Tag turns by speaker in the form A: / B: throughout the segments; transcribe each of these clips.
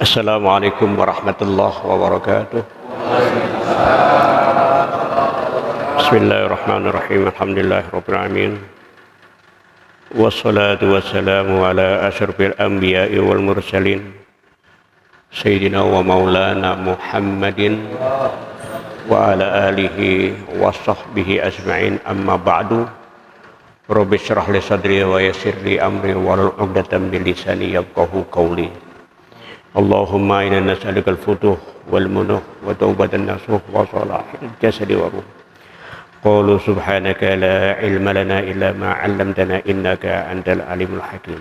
A: Assalamualaikum warahmatullahi wabarakatuh. Bismillahirrahmanirrahim. Alhamdulillahirabbil alamin. Wassalatu wassalamu ala asyrafil anbiya'i wal mursalin sayyidina wa maulana Muhammadin wa ala alihi wa sahbihi ajma'in, amma ba'du. Rabbi shrah li sadri wa yassir li amri wahlul 'uqdatam min lisani yafqahu qawli. Allahumma inna nas'aluka al-futuh wal munuh wa taubatan nasuh wa salahil jasadi wa ruh. Qalu subhanaka la ilma lana illa ma 'allamtana innaka antal alimul hakim.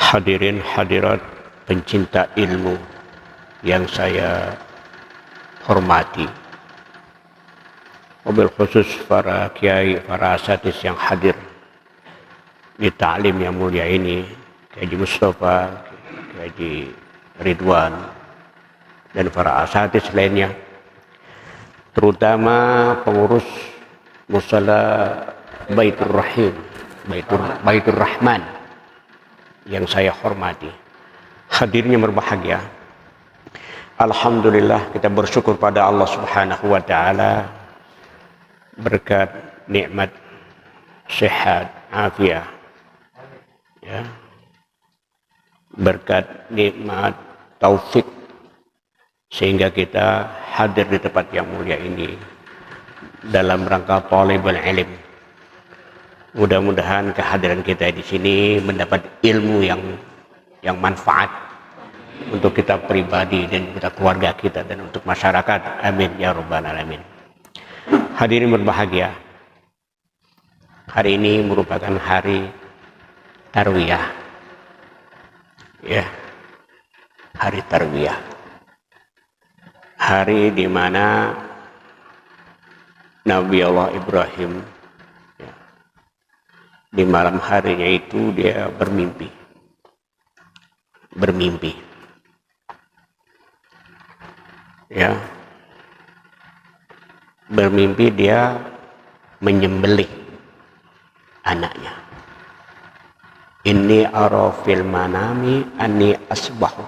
A: Hadirin hadirat pencinta ilmu yang saya hormati, wabil khusus para kiai, para asatidz yang hadir di ta'lim yang mulia ini, Kiai Haji Mustafa, Kiai Haji Ridwan, dan para asatidz lainnya, terutama pengurus musala Baitur Rahim, Baitur Rahman yang saya hormati. Hadirnya berbahagia. Alhamdulillah, kita bersyukur pada Allah Subhanahu wa taala berkat nikmat sehat, afiat, ya, berkat nikmat taufik, sehingga kita hadir di tempat yang mulia ini dalam rangka thalibul ilm. Mudah-mudahan kehadiran kita di sini mendapat ilmu yang manfaat untuk kita pribadi dan kita keluarga kita dan untuk masyarakat. Amin ya rabbal alamin. Hadirin berbahagia, hari ini merupakan hari tarwiyah. Ya, hari tarwiyah, hari di mana Nabi Allah Ibrahim, ya, di malam harinya itu dia bermimpi, ya, bermimpi dia menyembelih anaknya. Inni ara fil manami anni asbahu.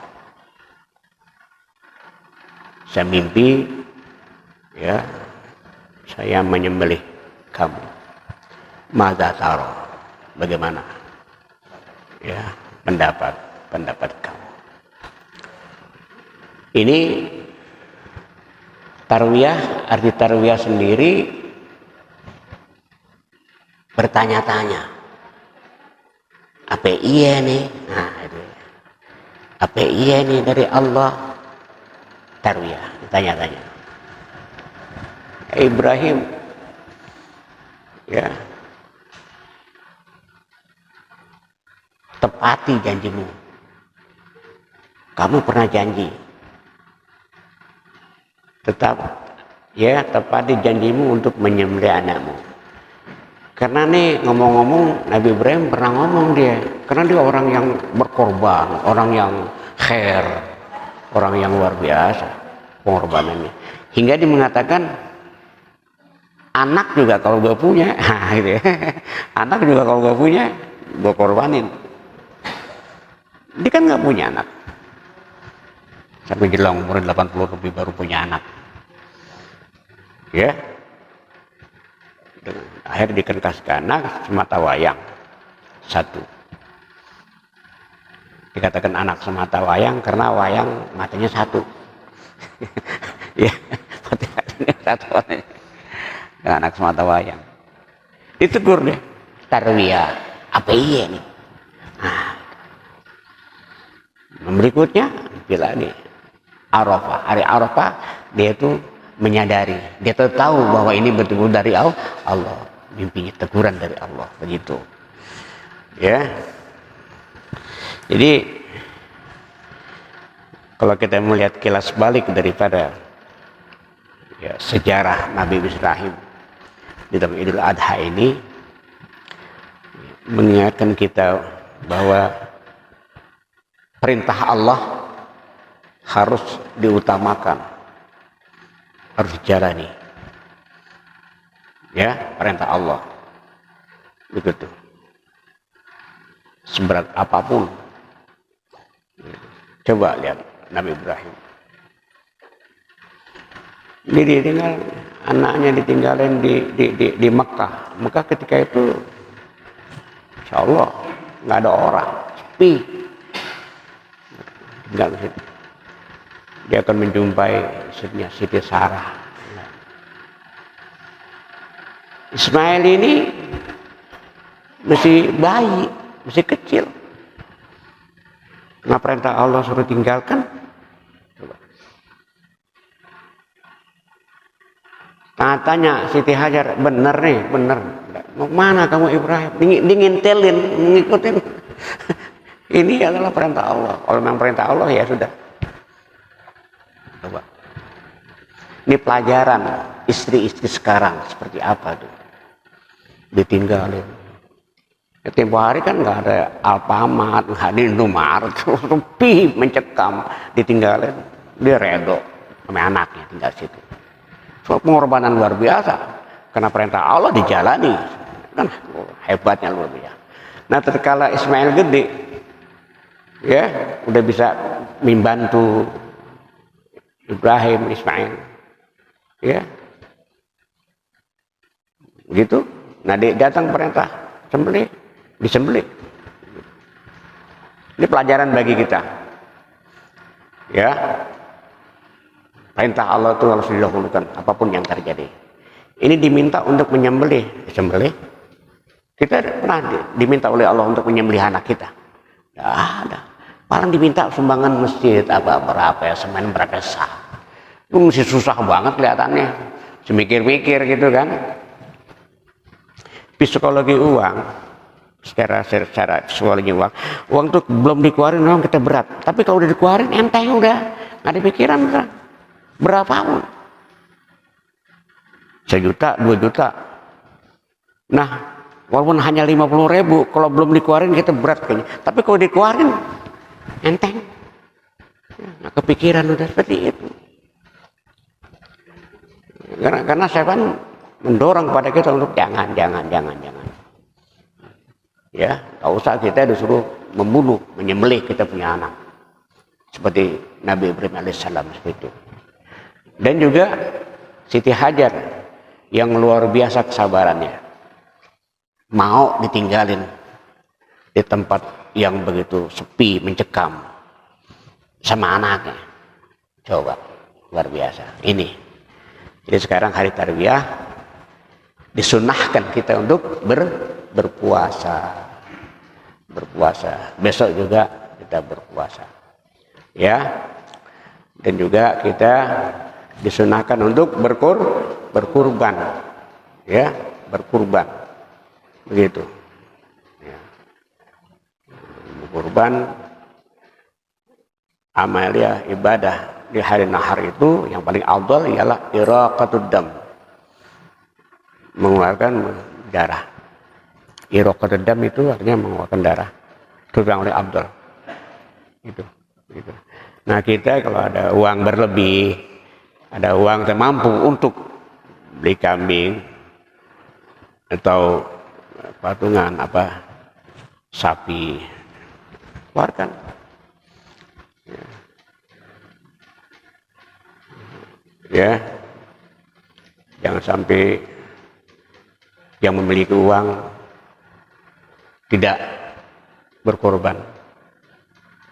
A: Saya mimpi, ya, saya menyembelih kamu. Madza tara? Bagaimana, ya, pendapat kamu? Ini tarwiyah, arti tarwiyah sendiri bertanya-tanya. Apa iya nih? Nah, itu. Apa iya nih dari Allah? Tarwiyah, tanya-tanya. Ibrahim, ya, tepati janjimu. Kamu pernah janji. Tetap, ya, tepati janjimu untuk menyembelih anakmu. Karena nih ngomong-ngomong, Nabi Ibrahim pernah ngomong dia, karena dia orang yang berkorban, orang yang khair, orang yang luar biasa pengorbanannya. Hingga dia mengatakan, anak juga kalau gak punya, gitu ya. Anak juga kalau gak punya, gue korbanin. Dia kan gak punya anak. Sampai jelang umur 80 lebih baru punya anak. Ya. Akhirnya dikasihkan anak semata wayang satu. Dikatakan anak semata wayang karena wayang matanya satu. Ya, matanya satu. Anak semata wayang. Ditegur deh, tarwiyah. Apa iya nih? Nah, berikutnya bila nih Arafah, hari Arafah, dia itu menyadari, dia tahu bahwa ini betul dari Allah, mimpinya teguran dari Allah, begitu, ya. Jadi kalau kita melihat kilas balik daripada, ya, sejarah Nabi Ibrahim di dalam Idul Adha ini, mengingatkan kita bahwa perintah Allah harus diutamakan, harus dijalani, ya, perintah Allah begitu. Seberat apapun Coba lihat Nabi Ibrahim. Ditinggal, anaknya ditinggalin di Mekah. Mekah ketika itu, insya Allah nggak ada orang, sepi. Tinggal di situ. Dia akan menjumpai istrinya Siti Sarah. Ismail ini masih bayi, masih kecil. Nah perintah Allah suruh tinggalkan. Tanya Siti Hajar, bener nih, bener. Mau mana kamu Ibrahim? Dingintelin, mengikutin. Ini adalah perintah Allah. Kalau memang perintah Allah ya sudah. Coba. Ini pelajaran istri-istri sekarang seperti apa tuh? Ditinggalin. Ya, tempo hari kan nggak ada Alfamart, nggak ada Indomaret, sepi mencekam, ditinggalin. Dia redo sama anaknya tinggal situ. So, pengorbanan luar biasa karena perintah Allah dijalani kan hebatnya luar biasa. Nah tatkala Ismail gede ya udah bisa membantu Ibrahim Ismail ya gitu. Nah datang perintah sembelih, disembelih. Ini pelajaran bagi kita ya. Perintah Allah itu harus didahulukan apapun yang terjadi. Ini diminta untuk menyembelih, disembelih. Kita pernah diminta oleh Allah untuk menyembelih anak kita. Tidak ada. Paling diminta sumbangan masjid berapa ya, semen berapa sah. Itu mesti susah banget kelihatannya. Semikir-mikir gitu kan. Psikologi uang, secara psikologi uang tuh belum dikeluarin memang kita berat. Tapi kalau udah dikeluarin enteng udah, nggak ada pikiran udah. Berapapun 1 juta, 2 juta. Nah walaupun hanya 50.000, kalau belum dikeluarin kita berat kayaknya. Tapi kalau dikeluarin enteng. Nah, kepikiran udah seperti itu. Karena setan mendorong pada kita untuk jangan. Ya, tak usah kita disuruh membunuh, menyembelih kita punya anak. Seperti Nabi Ibrahim alaihissalam seperti itu. Dan juga Siti Hajar yang luar biasa kesabarannya. Mau ditinggalin di tempat yang begitu sepi, mencekam sama anaknya. Coba, luar biasa. Ini. Jadi sekarang hari tarbiyah disunahkan kita untuk berpuasa. Berpuasa. Besok juga kita berpuasa. Ya. Dan juga kita disunahkan untuk berkurban, ya, berkurban, begitu. Ya. Berkurban, amalia ibadah di hari nahar itu yang paling afdal ialah iraqatud dam, mengeluarkan darah. Iraqatud dam itu artinya mengeluarkan darah. Itu yang paling afdal. Gitu. Nah kita kalau ada uang berlebih, ada uang termampu untuk beli kambing atau patungan sapi, keluarkan. Ya, jangan sampai yang memiliki uang tidak berkorban.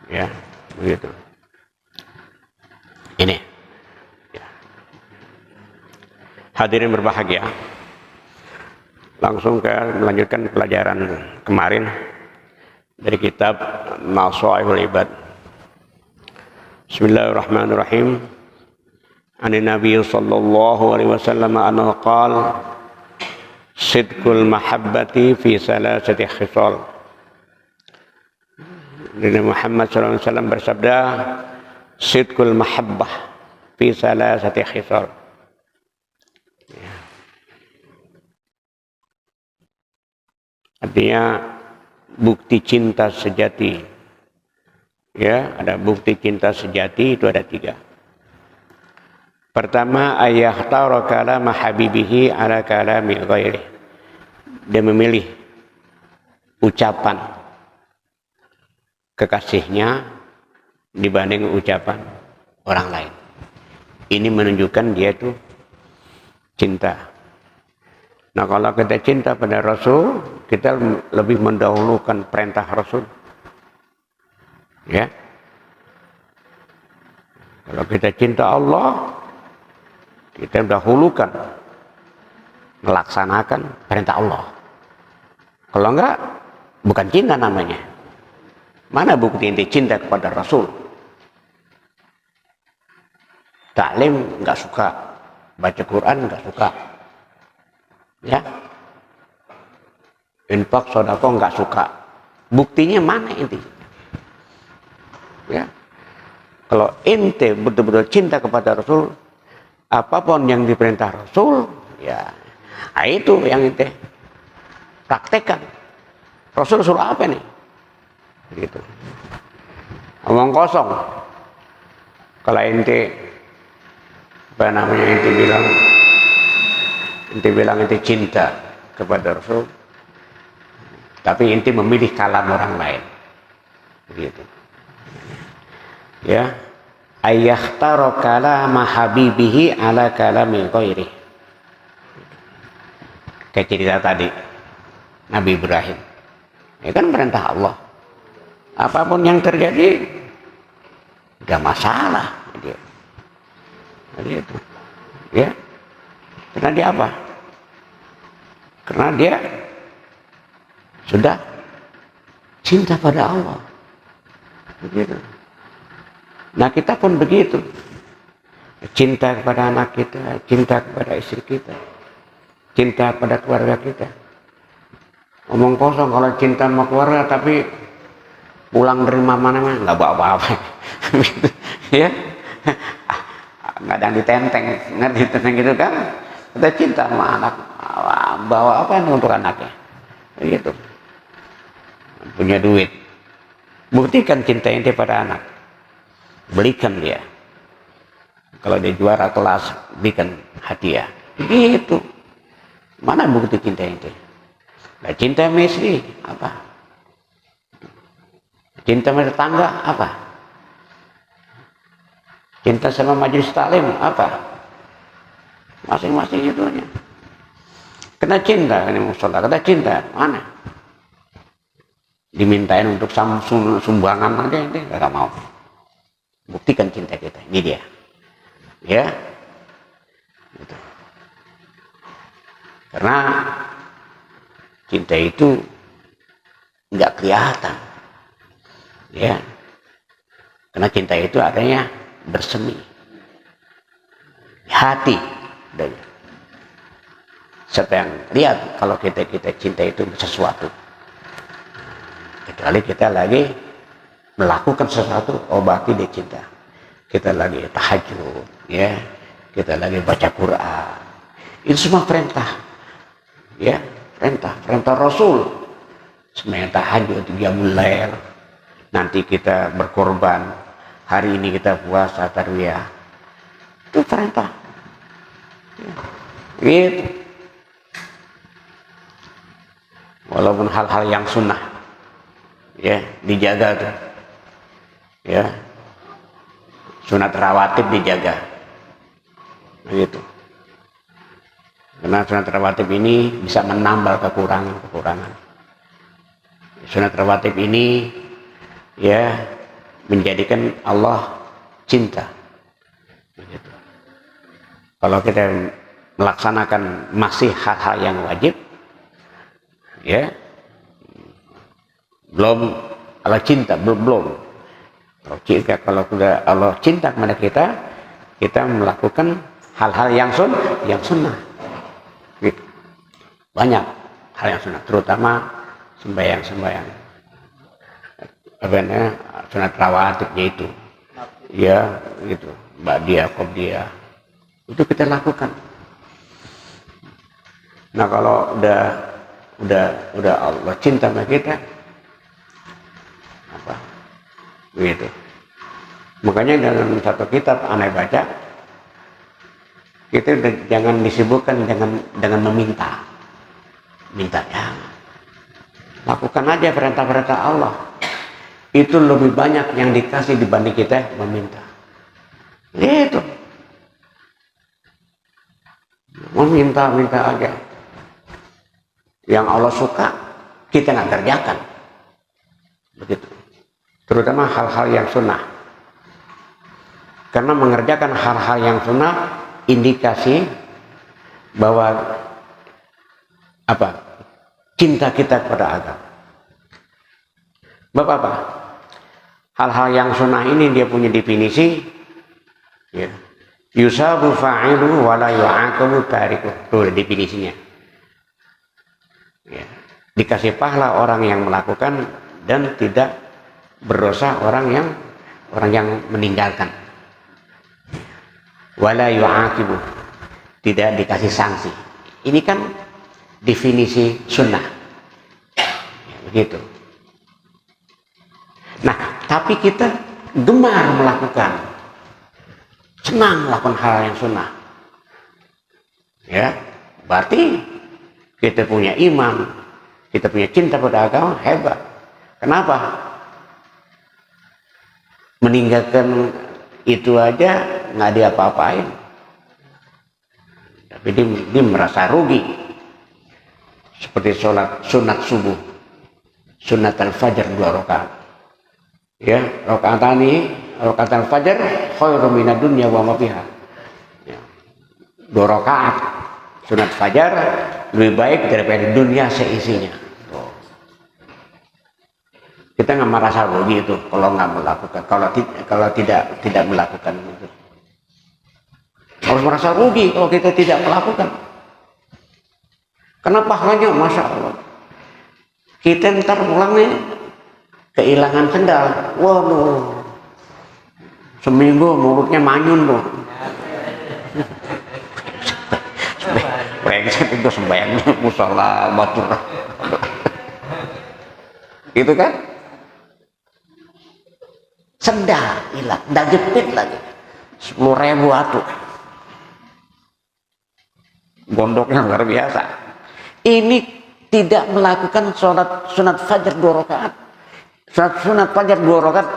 A: Ya, begitu. Ini. Ya. Hadirin berbahagia. Langsung melanjutkan pelajaran kemarin dari kitab Nasaihul Ibad. Bismillahirrahmanirrahim. An Nabi sallallahu alaihi wasallam annahu qala sidqul mahabbati fi salasati khisal. Nabi Muhammad sallallahu alaihi wasallam bersabda, sidqul mahabbah fi salasati khisal. Artinya bukti cinta sejati. Ya, ada bukti cinta sejati itu ada 3. Pertama, ayahtara kalama habibihi ala kalami ghairi. Dia memilih ucapan kekasihnya dibanding ucapan orang lain. Ini menunjukkan dia itu cinta. Nah, kalau kita cinta pada Rasul, kita lebih mendahulukan perintah Rasul. Ya. Kalau kita cinta Allah, kita dahulukan melaksanakan perintah Allah. Kalau enggak, bukan cinta namanya. Mana bukti inti cinta kepada Rasul? Taklim enggak suka, baca Quran enggak suka. Ya. Infak sedekah enggak suka. Buktinya mana inti? Ya. Kalau ente betul-betul cinta kepada Rasul, apapun yang diperintah Rasul, ya, nah itu yang ente praktekkan. Rasul suruh apa nih? Gitu. Omong kosong. Kalau ente apa namanya ente bilang ente cinta kepada Rasul, tapi ente memilih kalam orang lain. Begitu. Ya, ayyahtaro kalama habibihi ala kalami ghairi. Kayak cerita tadi Nabi Ibrahim, ya kan perintah Allah, apapun yang terjadi gak masalah dia. Jadi itu, ya, karena dia apa? Karena dia sudah cinta pada Allah. Begitu. Nah, kita pun begitu. Cinta kepada anak kita, cinta kepada istri kita, cinta kepada keluarga kita. Omong kosong kalau cinta sama keluarga, tapi pulang dari mana-mana nggak bawa apa-apa. Ya, nggak ada yang ditenteng, nggak ditenteng gitu kan? Kita cinta sama anak, bawa apa nih untuk anaknya? Gitu. Punya duit, buktikan cinta ente pada anak. Belikan dia. Kalau dia juara kelas, berikan hadiah. Begitu. Mana bukti cinta ente? Nah, cinta sama istri apa? Cinta sama tetangga apa? Cinta sama majelis taklim apa? Masing-masing itunya. Kena cinta, ini musola. Kena cinta, mana? Dimintain untuk sumbangan aja, ente nggak mau. Buktikan cinta kita, ini dia, ya, gitu. Karena cinta itu nggak kelihatan, ya, karena cinta itu adanya bersemi, hati, dan siapa yang lihat kalau kita cinta itu sesuatu, kecuali kita lagi melakukan sesuatu, oh berarti dia cinta. Kita lagi tahajud, ya, kita lagi baca Quran, itu semua perintah, ya, perintah Rasul. Semuanya tahajud, qiyamul lail, nanti kita berkorban, hari ini kita puasa tarwiyah, itu perintah, ya, gitu. Walaupun hal-hal yang sunnah, ya, dijaga tuh. Ya, sunat rawatib dijaga, begitu. Karena sunat rawatib ini bisa menambal kekurangan. Sunat rawatib ini, ya, menjadikan Allah cinta. Begitu. Kalau kita melaksanakan masih hal-hal yang wajib, ya, belum Allah cinta, belum. Kalau sudah Allah cinta kepada kita, kita melakukan hal-hal yang sunnah. Gitu. Banyak hal yang sunnah, terutama sembahyang. Apa namanya, sunat rawatibnya itu, ya, gitu. Ba'diyah, qobliyah, itu kita lakukan. Nah, kalau udah Allah cinta sama kita, apa? Begitu. Makanya dalam satu kitab aneh baca, kita jangan disibukkan dengan meminta, ya, lakukan aja perintah-perintah Allah. itu lebih banyak yang dikasih dibanding kita meminta. Itu meminta aja. Yang Allah suka kita nggak kerjakan, begitu. Terutama hal-hal yang sunnah. Karena mengerjakan hal-hal yang sunnah indikasi bahwa apa? Cinta kita kepada agama. Bapak-bapak, hal-hal yang sunnah ini dia punya definisi, ya. Yusabu fa'ilu wa la yu'aqabu tariku. Itu definisinya. Ya. Dikasih pahala orang yang melakukan dan tidak berdosa orang yang meninggalkan. Wa la yu'aqibu. Tidak dikasih sanksi. Ini kan definisi sunnah. Ya, begitu. Nah, tapi kita gemar melakukan, senang melakukan hal yang sunnah. Ya, berarti kita punya iman, kita punya cinta pada agama, hebat. Kenapa? Meninggalkan itu aja nggak diapa-apain. Tapi dia merasa rugi. Seperti sholat sunat subuh, sunat al-fajr 2 rakaat. Ya, rakaat al-fajr khairum minad dunya wa ma fiha. Ya. 2 rakaat sunat fajar lebih baik daripada dunia seisinya. Tuh. Kita nggak merasa rugi itu kalau nggak melakukan, kalau tidak melakukan itu. Harus merasa rugi kalau kita tidak melakukan. Karena pahalanya masya Allah. Kita ntar pulangnya kehilangan sendal, waduh, seminggu mulutnya manyun tuh. Brengsek itu sembahyangnya musola batur. Gitu kan? Sendal hilang, ndak jepit lagi. 10.000 atuh. Gondoknya luar biasa. Ini tidak melakukan sholat sunat fajar 2 rakaat. Sunat fajar 2 rakaat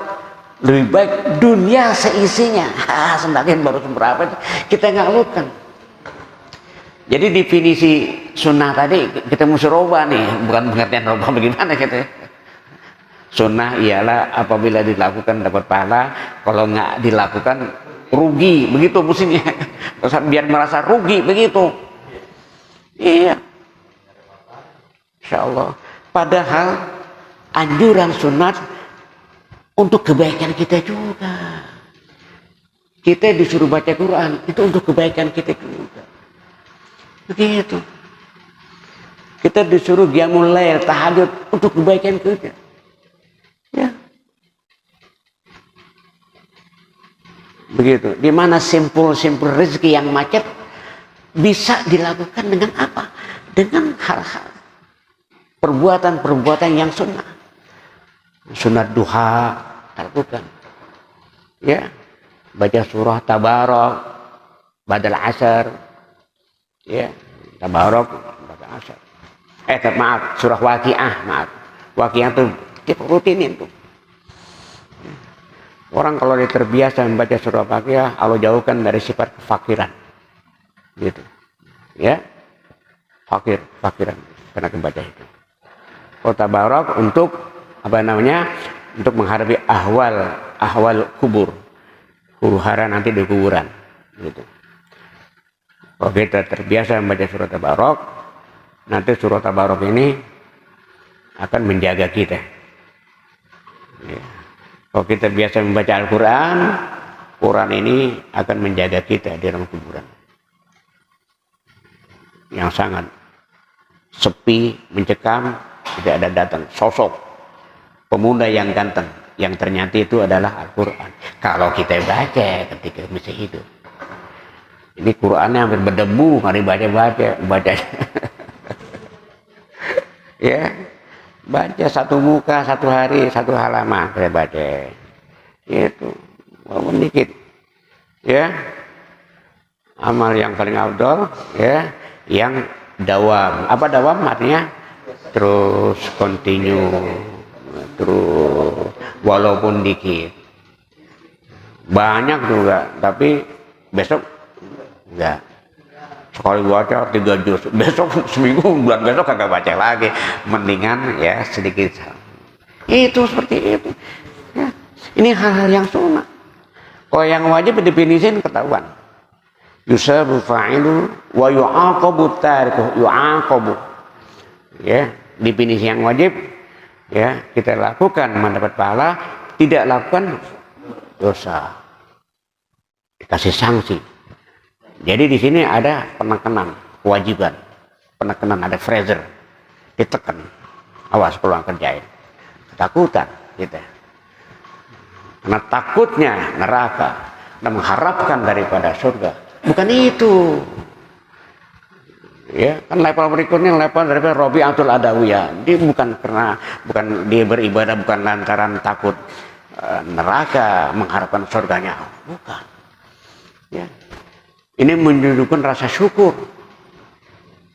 A: lebih baik dunia seisinya. Semakin baru seberapa itu kita nggak lakukan. Jadi definisi sunnah tadi kita mesti roba nih, bukan pengertian roba bagaimana gitu. Sunnah ialah apabila dilakukan dapat pahala, kalau nggak dilakukan rugi, begitu mestinya. Biar merasa rugi begitu. Iya. Insya Allah. Padahal anjuran sunat untuk kebaikan kita juga. Kita disuruh baca Quran itu untuk kebaikan kita juga. Begitu. Kita disuruh qiyamul lail, tahajud untuk kebaikan kita. Ya. Begitu. Di mana simpul-simpul rezeki yang macet bisa dilakukan dengan apa? Dengan hal-hal perbuatan-perbuatan yang sunnah. Sunat duha lakukan. Ya. Baca surah Tabarok badal asar. Ya, Tabarok badal asar. Maaf, surah Waqiah, maaf. Waqiah itu kita rutinin tuh. Orang kalau dia terbiasa membaca surah Waqiah, Allah jauhkan dari sifat kefakiran. Gitu. Ya. Fakiran karena membaca itu. Tabarok untuk apa namanya? Untuk menghadapi ahwal kubur. Huru-hara nanti di kuburan. Gitu. Kalau kita terbiasa membaca surah Tabarok, nanti surah Tabarok ini akan menjaga kita. Ya. Kalau kita biasa membaca Al-Quran, Quran ini akan menjaga kita di dalam kuburan. Yang sangat sepi, mencekam, tidak ada datang sosok pemuda yang ganteng, yang ternyata itu adalah Al-Quran. Kalau kita baca ketika masih hidup. Ini Qurannya hampir berdebu, mari baca. Ya, baca satu muka, satu hari, satu halaman saya baca. Itu, walaupun dikit. Ya, amal yang paling afdal, ya, yang dawam. Apa dawam artinya? Terus continue. terus walaupun dikit banyak juga, tapi besok enggak, sekali baca 3 juz, besok seminggu bulan besok kagak baca lagi, mendingan ya sedikit. Itu seperti itu ya. Ini hal-hal yang sunnah. Kalau yang wajib definisiin ketahuan, yusabu fa'ilu wa yu'aqabu tariku, yu'aqabu ya. Definisi yang wajib ya, kita lakukan mendapat pahala, tidak lakukan dosa, dikasih sanksi. Jadi di sini ada penekanan kewajiban, penekanan, ada freezer, ditekan, awas peluang kerjain, ketakutan kita, karena takutnya neraka dan mengharapkan daripada surga, bukan itu. Ya, kan level berikutnya level daripada Rabi'atul Adawiyah. Dia bukan dia beribadah bukan lantaran takut neraka, mengharapkan surganya, bukan. Ya. Ini menunjukkan rasa syukur.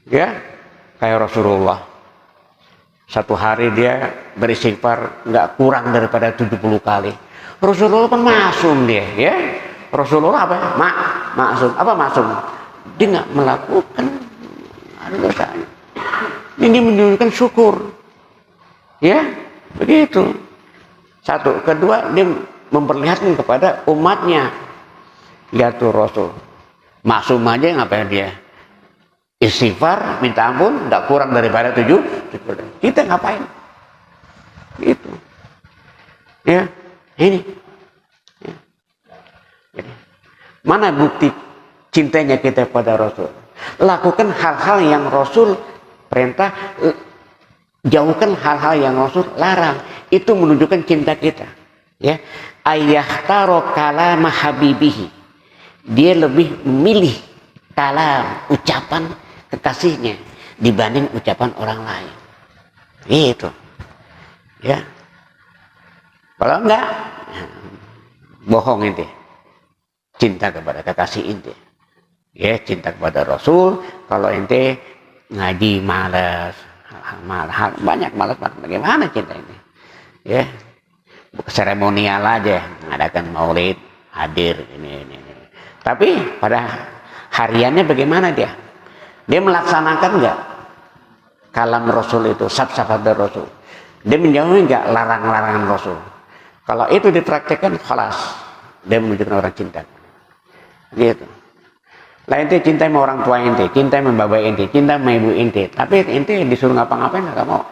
A: Ya, kayak Rasulullah. Satu hari dia beristighfar nggak kurang daripada 70 kali. Rasulullah kan maksum dia, ya. Rasulullah apa? Maksum. Apa maksum? Dia nggak melakukan ada dosanya. Ini menunjukkan syukur. Ya, begitu. Satu, kedua dia memperlihatkan kepada umatnya. Lihat tuh Rasul. Maksum aja ngapain dia? Istighfar, minta ampun, enggak kurang daripada 7. Kita ngapain? Itu. Ya, ini. Ya. Jadi, mana bukti cintanya kita pada Rasul? Lakukan hal-hal yang Rasul perintah, jauhkan hal-hal yang Rasul larang. Itu menunjukkan cinta kita. Ya, ayyahtaro kalama habibihi. Dia lebih memilih kalam, ucapan kekasihnya dibanding ucapan orang lain. Itu. Ya. Kalau enggak, bohong ente. Cinta kepada kekasih ente. Ya, cinta kepada Rasul. Kalau ente ngaji malas, banyak malas, bagaimana cinta ini? Ya, seremonial aja, mengadakan maulid, hadir ini. Tapi pada hariannya bagaimana dia? Dia melaksanakan enggak kalam Rasul itu, sabda Rasul? Dia menjauhi enggak larang-larangan Rasul? Kalau itu dipraktikkan, khalas, dia menunjukkan orang cinta. Gitu. Lah ente cinta sama orang tua ente, cinta sama bapak ente, cinta sama ibu ente, tapi ente disuruh ngapa-ngapain kagak mau,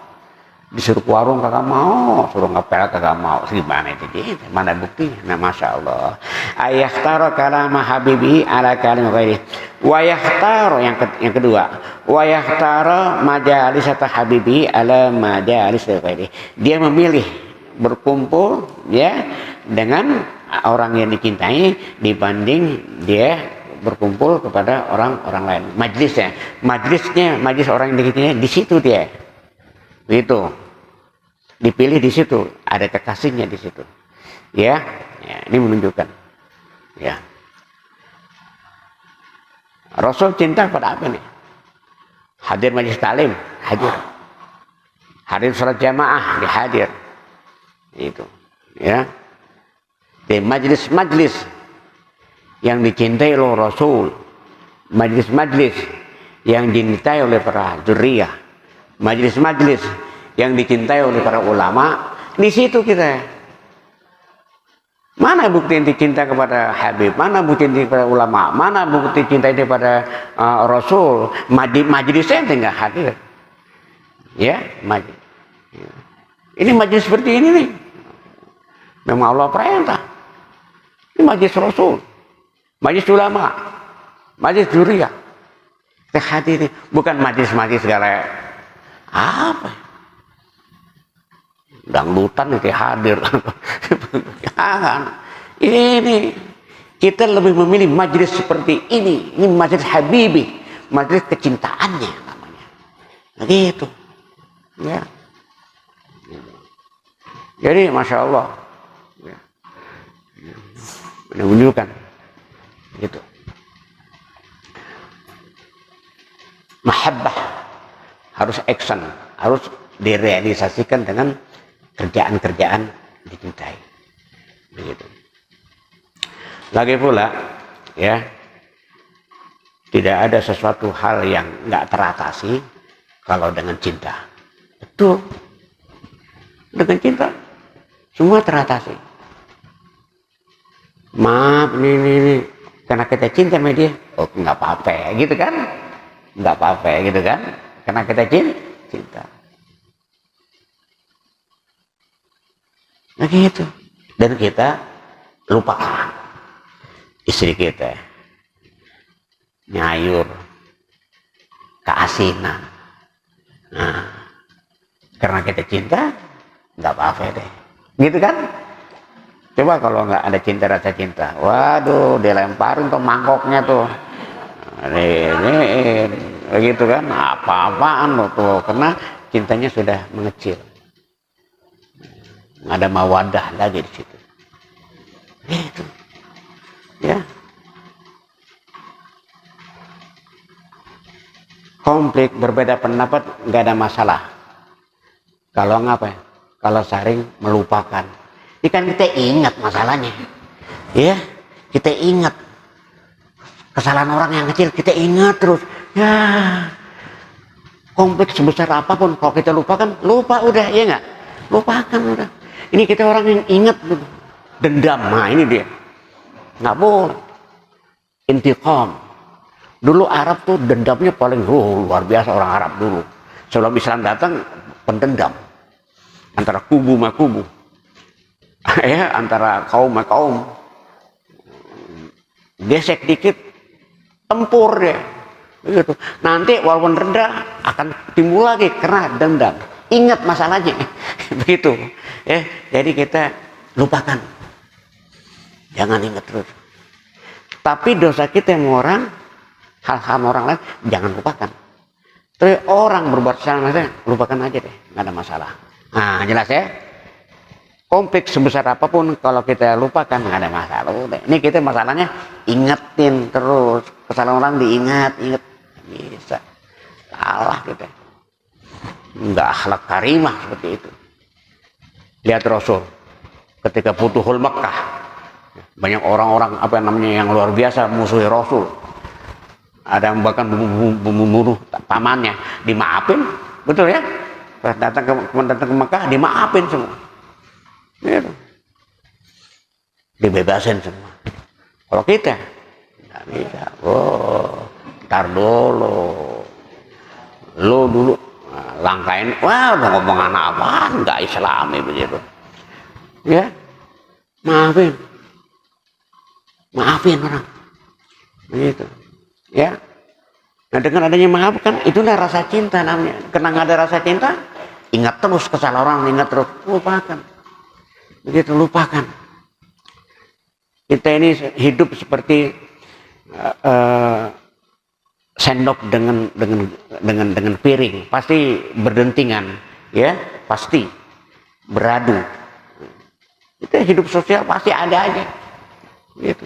A: disuruh ke warung kagak mau, suruh ngepel kagak mau, gimana itu? Mana buktinya? Nah, masya Allah. Ayyahtaro kalama habibi ala kalim ghairi. Wayahtaro yang kedua, wayahtaro majalisata habibi ala majalis ghairi. Dia memilih berkumpul ya dengan orang yang dicintai dibanding dia berkumpul kepada orang-orang lain. Majlis orang yang dicintai di situ dia. Itu dipilih di situ, ada kekasihnya di situ. Ya, ini menunjukkan. Ya. Rasul cinta pada apa nih? Hadir majlis taklim, hadir. Hadir salat jamaah, dihadir. Itu. Ya. Di majlis-majlis yang dicintai oleh Rasul, majlis-majlis yang dicintai oleh para dzurriyyah, majlis-majlis yang dicintai oleh para ulama, di situ kita. Mana bukti inti cinta kepada Habib? Mana bukti inti kepada ulama? Mana bukti cinta inti kepada Rasul? Majlisnya enggak hadir. Ya, majlis. Ini majlis seperti ini nih. Memang Allah perintah. Ini majlis Rasul. Majlis ulama, majlis dzurriyyah, kita hadiri, bukan majlis-majlis segala apa, dangdutan itu hadir. Jangan. Ini kita lebih memilih majlis seperti ini majlis habibi, majlis kecintaannya namanya. Begitu, ya. Jadi masya Allah, ya. Menunjukkan. Gitu. Mahabbah harus action, harus direalisasikan dengan kerjaan-kerjaan dicintai. Begitu. Lagi pula, ya, tidak ada sesuatu hal yang nggak teratasi kalau dengan cinta. Betul. Dengan cinta, semua teratasi. Maaf, ini, karena kita cinta sama dia, oh nggak apa-apa, gitu kan? Nggak apa-apa, gitu kan? Karena kita cinta. Nah gitu. Dan kita lupakan istri kita, nyayur, keasinan. Nah, karena kita cinta, nggak apa-apa deh, gitu kan? Coba kalau nggak ada cinta, rasa cinta, waduh, dilemparin tuh mangkoknya tuh, ini begitu kan? Apa-apaan lo tuh, karena cintanya sudah mengecil, nggak ada mawadah lagi di situ, gitu, ya. Konflik, berbeda pendapat, nggak ada masalah. Kalau ngapa? Kalau saling melupakan. Ini kan kita ingat masalahnya, ya, kita ingat kesalahan orang yang kecil, kita ingat terus, ya. Konflik sebesar apapun, kalau kita lupakan, lupa udah, ya nggak? Lupakan udah. Ini kita orang yang ingat dendam, nah ini dia, nggak boleh. Intiqam. Dulu Arab tuh dendamnya paling luar biasa, orang Arab dulu. Sebelum Islam datang, pendendam antara kubu sama kubu. Ya, antara kaum sama kaum, gesek dikit tempur dia, begitu. Nanti walaupun rendah akan timbul lagi karena dendam, ingat masalahnya. Begitu ya. Jadi kita lupakan, jangan ingat terus. Tapi dosa kita sama orang, hal-hal orang lain jangan lupakan. Tapi orang berbuat salah, lupakan aja deh, nggak ada masalah. Nah, jelas ya. Konflik sebesar apapun kalau kita lupakan nggak ada masalah. Udah. Ini kita masalahnya ingetin terus, kesalahan orang ingat bisa. Salah kita. Nggak akhlak karimah seperti itu. Lihat Rasul ketika Futuhul Makkah, banyak orang-orang apa namanya yang luar biasa musuhi Rasul. Ada yang bahkan membunuh pamannya, dimaafin, betul ya? Pas datang ke Makkah dimaafin semua. Ya, dibebasin semua. Kalau kita nggak bisa, ntar dulu, lo dulu langkain, wah udah ngomong anak apaan, nggak Islami begitu, ya, maafin orang, begitu, ya. Nah dengan adanya maafkan, itulah rasa cinta namanya. Karena nggak ada rasa cinta, ingat terus kesalahan orang, ingat terus, lupakan. Begitu, lupakan. Kita ini hidup seperti sendok dengan piring, pasti berdentingan, ya, pasti beradu. Kita hidup sosial pasti ada aja, gitu.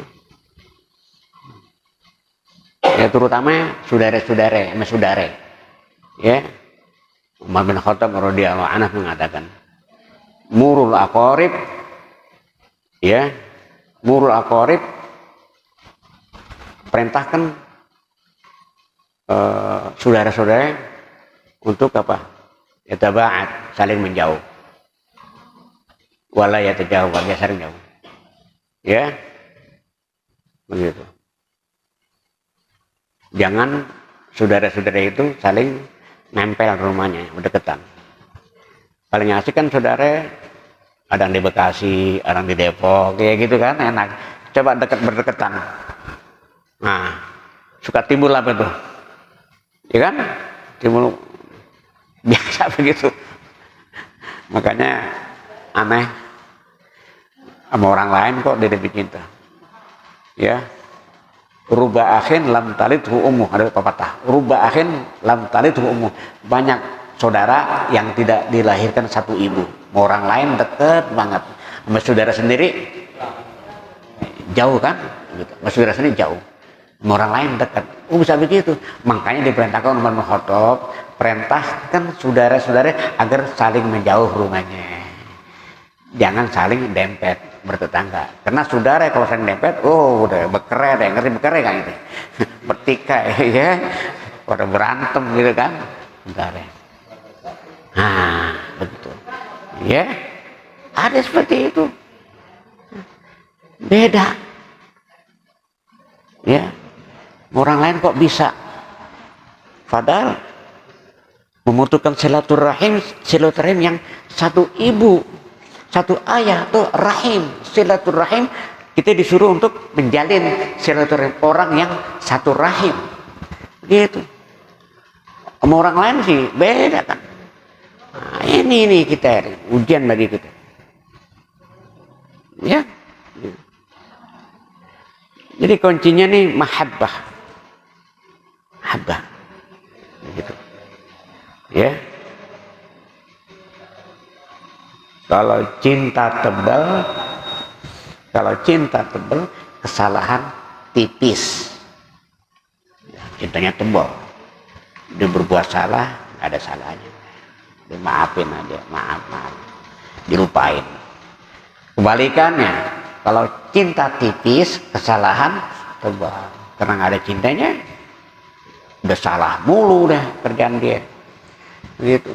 A: Ya terutama saudara-saudara, sama saudara, ya. Umar bin Khattab radhiyallahu anhu mengatakan, murul aqarib, ya, murul aqarib, perintahkan saudara-saudara untuk apa? Yataba'ad, saling menjauh. Wala yatajawaz, dia saling jauh. Ya. Begitu. Jangan saudara-saudara itu saling nempel rumahnya, berdekatan. Paling asik kan saudara, ada yang di Bekasi, ada yang di Depok, kayak gitu kan, enak. Coba berdekatan. Nah, suka timbul apa tuh? Ya kan? Timbul biasa begitu. Makanya aneh sama orang lain kok dia lebih cinta. Ya. Ruba akhin lam talidhu ummuh, ada pepatah. Ruba akhin lam talidhu ummuh. Banyak saudara yang tidak dilahirkan satu ibu. Orang lain deket banget. Sama saudara sendiri jauh kan? Gitu. Sama saudara sendiri jauh. Sama orang lain dekat. Oh bisa begitu. Makanya diperintahkan Umar bin Khattab, perintahkan saudara-saudara agar saling menjauh rumahnya.
B: jangan saling dempet bertetangga. Karena saudara kalau saling dempet, oh udah bercerai deh, ngerti bercerai kan itu, bertikai ya, pada berantem gitu kan, saudara. Nah begitu, ya ada seperti itu, beda, ya orang lain kok bisa, padahal membutuhkan silaturahim yang satu ibu, satu ayah tuh rahim, silaturahim. Kita disuruh untuk menjalin silaturahim orang yang satu rahim, gitu. Sama orang lain sih beda kan. Nah, ini kita ujian bagi kita, ya. Jadi kuncinya nih mahabbah, gitu. Ya, kalau cinta tebal, kesalahan tipis. Cintanya tebal, dia berbuat salah, nggak ada salahnya, dimaafin aja, maaf, dilupain. Kebalikannya, kalau cinta tipis, kesalahan tebal, karena nggak ada cintanya, udah salah mulu dah kerjaan dia. Begitu,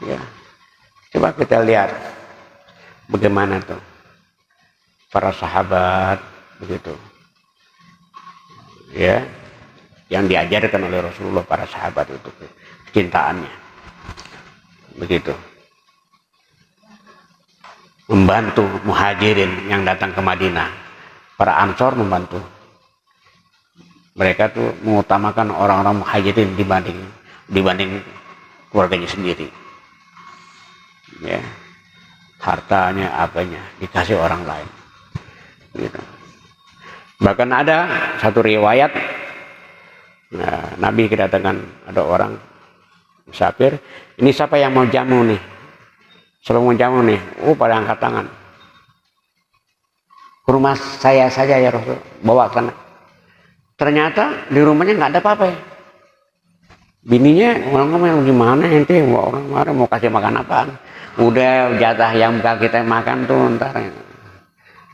B: ya. Coba kita lihat bagaimana tuh para sahabat begitu, ya, yang diajarkan oleh Rasulullah para sahabat itu cintaannya, begitu, membantu muhajirin yang datang ke Madinah, para Ansor membantu. Mereka tuh mengutamakan orang-orang muhajirin dibanding keluarganya sendiri, ya, hartanya apanya dikasih orang lain, gitu. Bahkan ada satu riwayat, nah, Nabi kedatangan ada orang musafir, ini siapa yang mau jamu nih, pada angkat tangan, ke rumah saya saja ya Rasul, bawa ke sana. Ternyata di rumahnya nggak ada apa-apa ya. Bininya orang ngomong gimana ente, orang marah mau kasih makan apaan, udah jatah yang bakal kita makan tuh ntar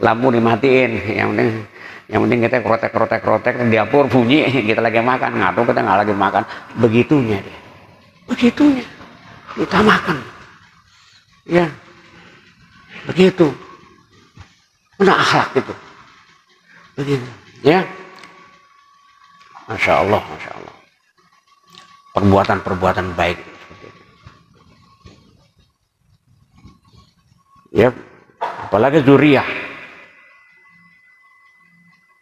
B: lampu dimatiin, yang penting kita krotek di dapur bunyi kita lagi makan, ngatur kita nggak lagi makan, begitunya kita makan, ya begitu, mana akhlak itu, begitu, ya, masya Allah. Perbuatan baik, ya, apalagi zuriyah,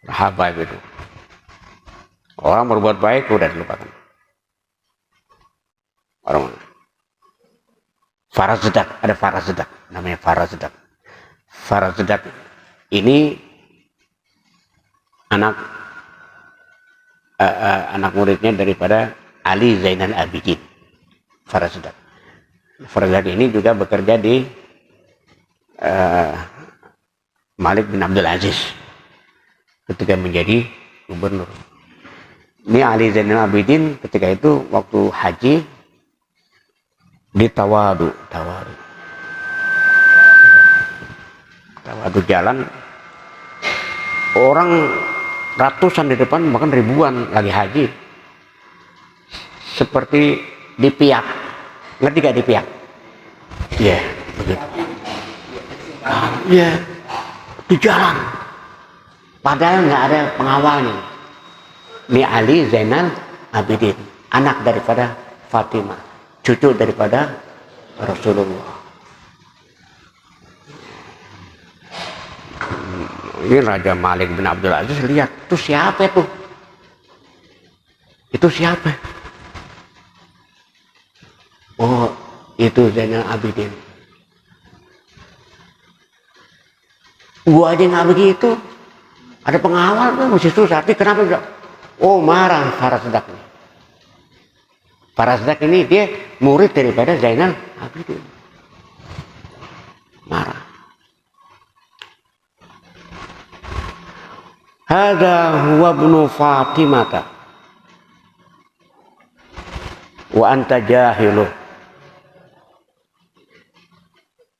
B: sahabat itu, orang berbuat baik udah dilupakan. Orang ada Farazdak, namanya Farazdak ini anak muridnya daripada Ali Zainal Abidin. Farazdak ini juga bekerja di Malik bin Abdul Aziz ketika menjadi gubernur. Ini Ali Zainal Abidin ketika itu waktu haji di tawadu jalan, orang ratusan di depan bahkan ribuan lagi haji, seperti dipiak, ngerti gak dipiak? Ya, begitu. Ya, di jalan, padahal nggak ada pengawalnya. Ini Ali Zainal Abidin, anak daripada Fatimah, cucu daripada Rasulullah. Ini Raja Malik bin Abdul Aziz lihat, itu siapa itu? Itu siapa? Oh, itu Zainal Abidin. Gua aja nggak begitu. Ada pengawal tuh mesti susah. Tapi kenapa enggak? Oh, marah Farazdak ini. Farazdak ini dia murid daripada Zainal Abidin. Marah. Hadza huwa ibnu Fatimata wa anta jahilu.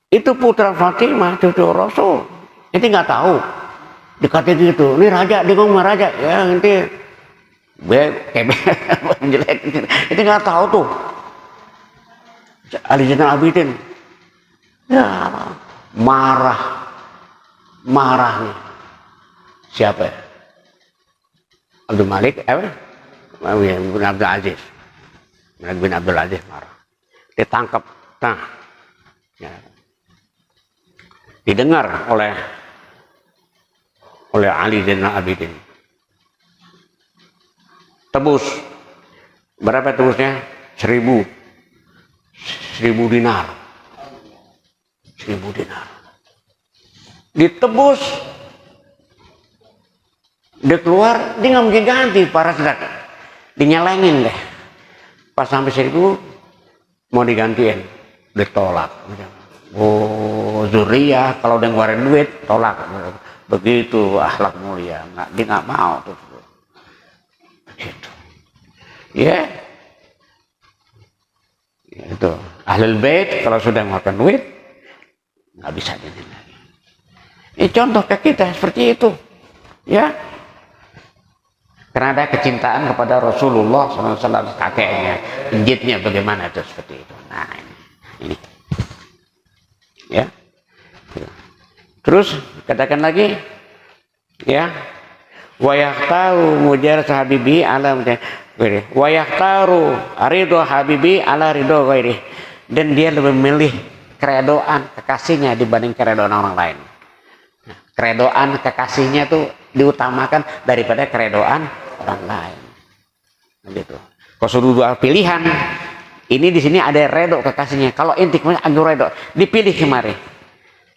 B: Itu putra Fatimah, cucu Rasul. Ente nggak tahu. Dikatanya gitu, ini raja, dia ngomong raja. Ya ente jelek. Ente nggak tahu tuh. Ali Zainal Abidin. Ya, marah nih. Siapa ya? Abdul Malik, bin Abdul Aziz. Bin Abdul Aziz marah. Ditangkap. Nah, ya. Didengar oleh Ali Zainal Abidin. Tebus. Berapa tebusnya? 1000 dinar. 1000 dinar. Ditebus. Dia keluar, dia nggak mungkin ganti para sedekah. Dinyelengin deh. Pas sampai 1000 mau digantiin, ditolak. Oh, zuriyah kalau udah ngeluarin duit tolak. Begitu akhlak mulia. Dia nggak mau tuh. Begitu. Ya. Itu ahlul bait kalau sudah mengeluarkan duit nggak bisa jadi lagi. Ini contoh ke kita seperti itu, ya. Karena ada kecintaan kepada Rasulullah SAW, kakeknya, penjitnya bagaimana itu seperti itu. Nah ini, ya. Terus katakan lagi, ya. Wa yahtaru mujar sahabibi ala ghairi. Wa yahtaru ridho habibi ala ridho ghairi. Dan dia lebih memilih keredoan kekasihnya dibanding keredoan orang lain. Keredoan kekasihnya tuh diutamakan daripada keredoan orang lain. Gitu. Kalau sudah dua pilihan, ini di sini ada redo kekasihnya. Kalau inti kemana agak redo, dipilih kemari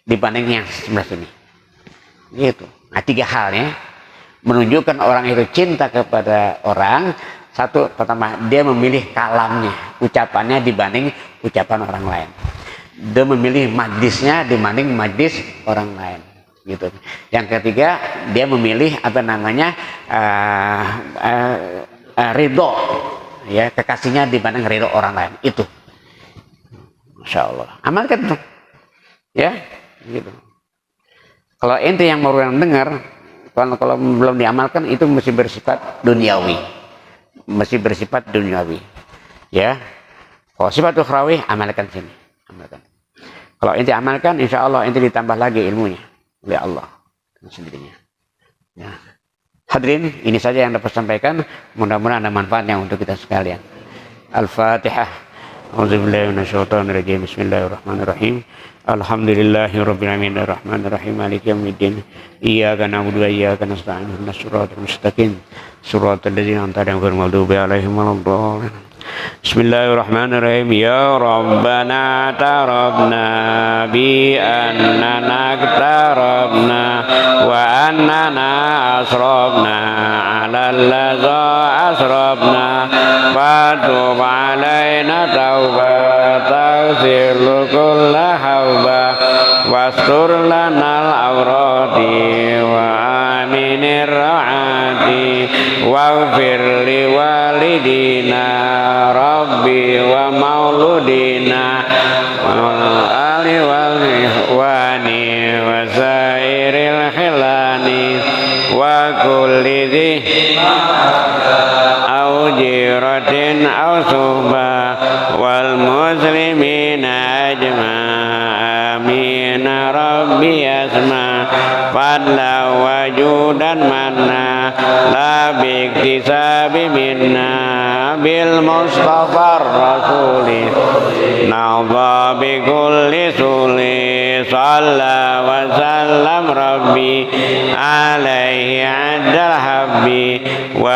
B: dibanding yang sebelah sini. Gitu. Nah, 3 halnya menunjukkan orang itu cinta kepada orang. Satu, pertama dia memilih kalamnya, ucapannya dibanding ucapan orang lain. Dia memilih majlisnya dibanding majlis orang lain. Gitu. Yang ketiga, dia memilih ridho, ya, kekasihnya dibanding ridho orang lain. Itu, Masya Allah. Amalkan tuh, ya, gitu. Kalau ente yang baru yang dengar, kalau belum diamalkan itu mesti bersifat duniawi, ya. Kalau sifat ukhrawi, amalkan sini, amalkan. Kalau ente amalkan, insya Allah ente ditambah lagi ilmunya oleh Allah sendirinya. Ya. Hadirin, ini saja yang dapat sampaikan. Mudah-mudahan ada manfaatnya untuk kita sekalian. Al-Fatihah. A'udzubillahi minasyaitonirrajim. Bismillahirrahmanirrahim. Alhamdulillahirabbil alamin arrahmanirrahim maliki yaumiddin. Iyyaka na'budu wa iyyaka nasta'in ihdinas siratal mustaqim. Siratal ladzina an'amta 'alaihim ghairil maghdubi 'alaihim waladdallin. Bismillahirrahmanirrahim. Ya Rabbana tarabna bi annana tarabna wa annana asrabna ala allaza asrabna fatub alaina taubatan taghfir kulla hauba wastur lanal awrati wa aminir ra'ati waghfir li walidina Rabbi wa mauludina wa ali wal ihwani wa sairil khilani wa kulli dhi au jiratin au suhba wal muslimina ajma' amin Rabbi asma fadla wajudan manna la biktisabi minna bil mustafa rasuli na'udha bi kulli suli salla wa sallam rabbi alaihi adal habbi wa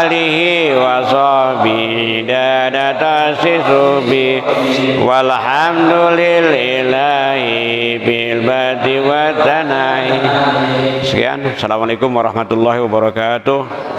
B: alihi wa sahbihi dadata sisubi walhamdulillahi bil badi wa tanai. Sekian, assalamualaikum warahmatullahi wabarakatuh.